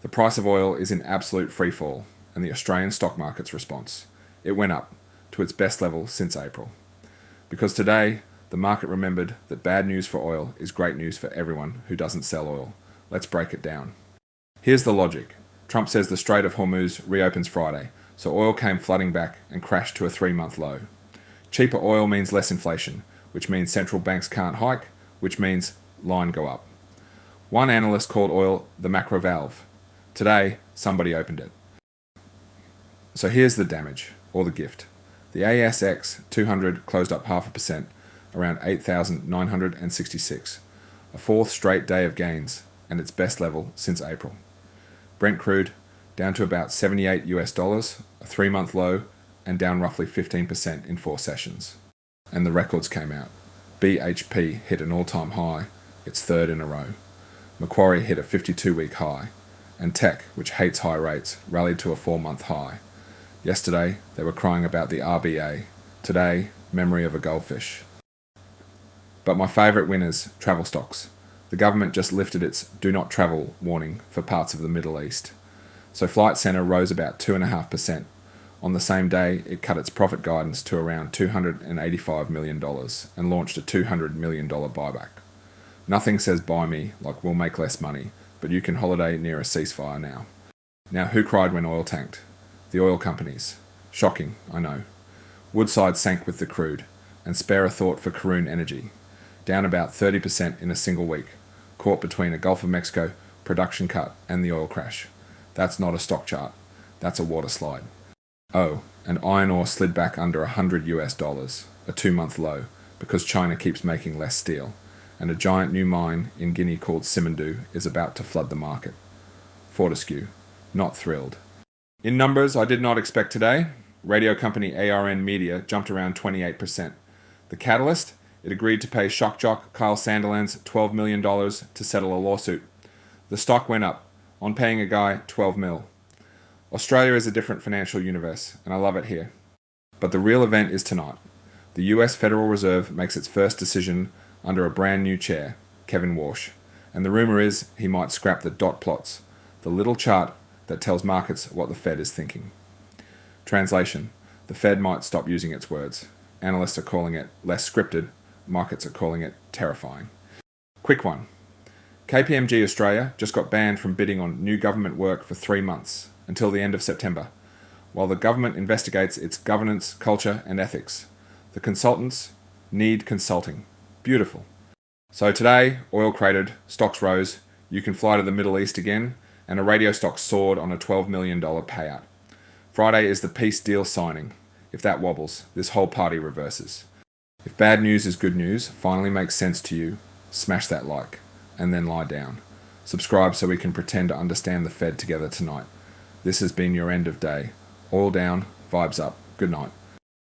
The price of oil is in absolute freefall, and the Australian stock market's response. It went up to its best level since April. Because today, the market remembered that bad news for oil is great news for everyone who doesn't sell oil. Let's break it down. Here's the logic. Trump says the Strait of Hormuz reopens Friday, so oil came flooding back and crashed to a 3-month low. Cheaper oil means less inflation, which means central banks can't hike, which means line go up. One analyst called oil the macro valve. Today, somebody opened it. So here's the damage, or the gift. The ASX 200 closed up 0.5%, around 8,966, a fourth straight day of gains, and its best level since April. Brent crude down to about $78 US, a 3-month low, and down roughly 15% in 4 sessions. And the records came out. BHP hit an all-time high, its third in a row. Macquarie hit a 52-week high, and tech, which hates high rates, rallied to a 4-month high. Yesterday, they were crying about the RBA. Today, memory of a goldfish. But my favourite winners, travel stocks. The government just lifted its do not travel warning for parts of the Middle East. So Flight Centre rose about 2.5%. On the same day, it cut its profit guidance to around $285 million and launched a $200 million buyback. Nothing says buy me like we'll make less money, but you can holiday near a ceasefire now. Now, who cried when oil tanked? The oil companies. Shocking, I know. Woodside sank with the crude, and spare a thought for Karoon Energy. Down about 30% in a single week, caught between a Gulf of Mexico production cut and the oil crash. That's not a stock chart, that's a water slide. Oh, and Ironore slid back under $100 US, a 2-month low, because China keeps making less steel, and a giant new mine in Guinea called Simandou is about to flood the market. Fortescue, not thrilled. In numbers I did not expect today, radio company ARN Media jumped around 28%. The catalyst? It agreed to pay shock jock Kyle Sandilands $12 million to settle a lawsuit. The stock went up, on paying a guy $12 mil. Australia is a different financial universe, and I love it here. But the real event is tonight. The US Federal Reserve makes its first decision under a brand new chair, Kevin Warsh, and the rumour is he might scrap the dot plots, the little chart that tells markets what the Fed is thinking. Translation: the Fed might stop using its words. Analysts are calling it less scripted, markets are calling it terrifying. Quick one. Kpmg Australia just got banned from bidding on new government work for 3 months, until the end of September, while the government investigates its governance, culture and ethics. The consultants need consulting. Beautiful. So today, oil cratered, stocks rose, you can fly to the Middle East again, and a radio stock soared on a $12 million payout. Friday is the peace deal signing. If that wobbles, this whole party reverses. If bad news is good news, finally makes sense to you, smash that like, and then lie down. Subscribe so we can pretend to understand the Fed together tonight. This has been your end of day. Oil down, vibes up. Good night.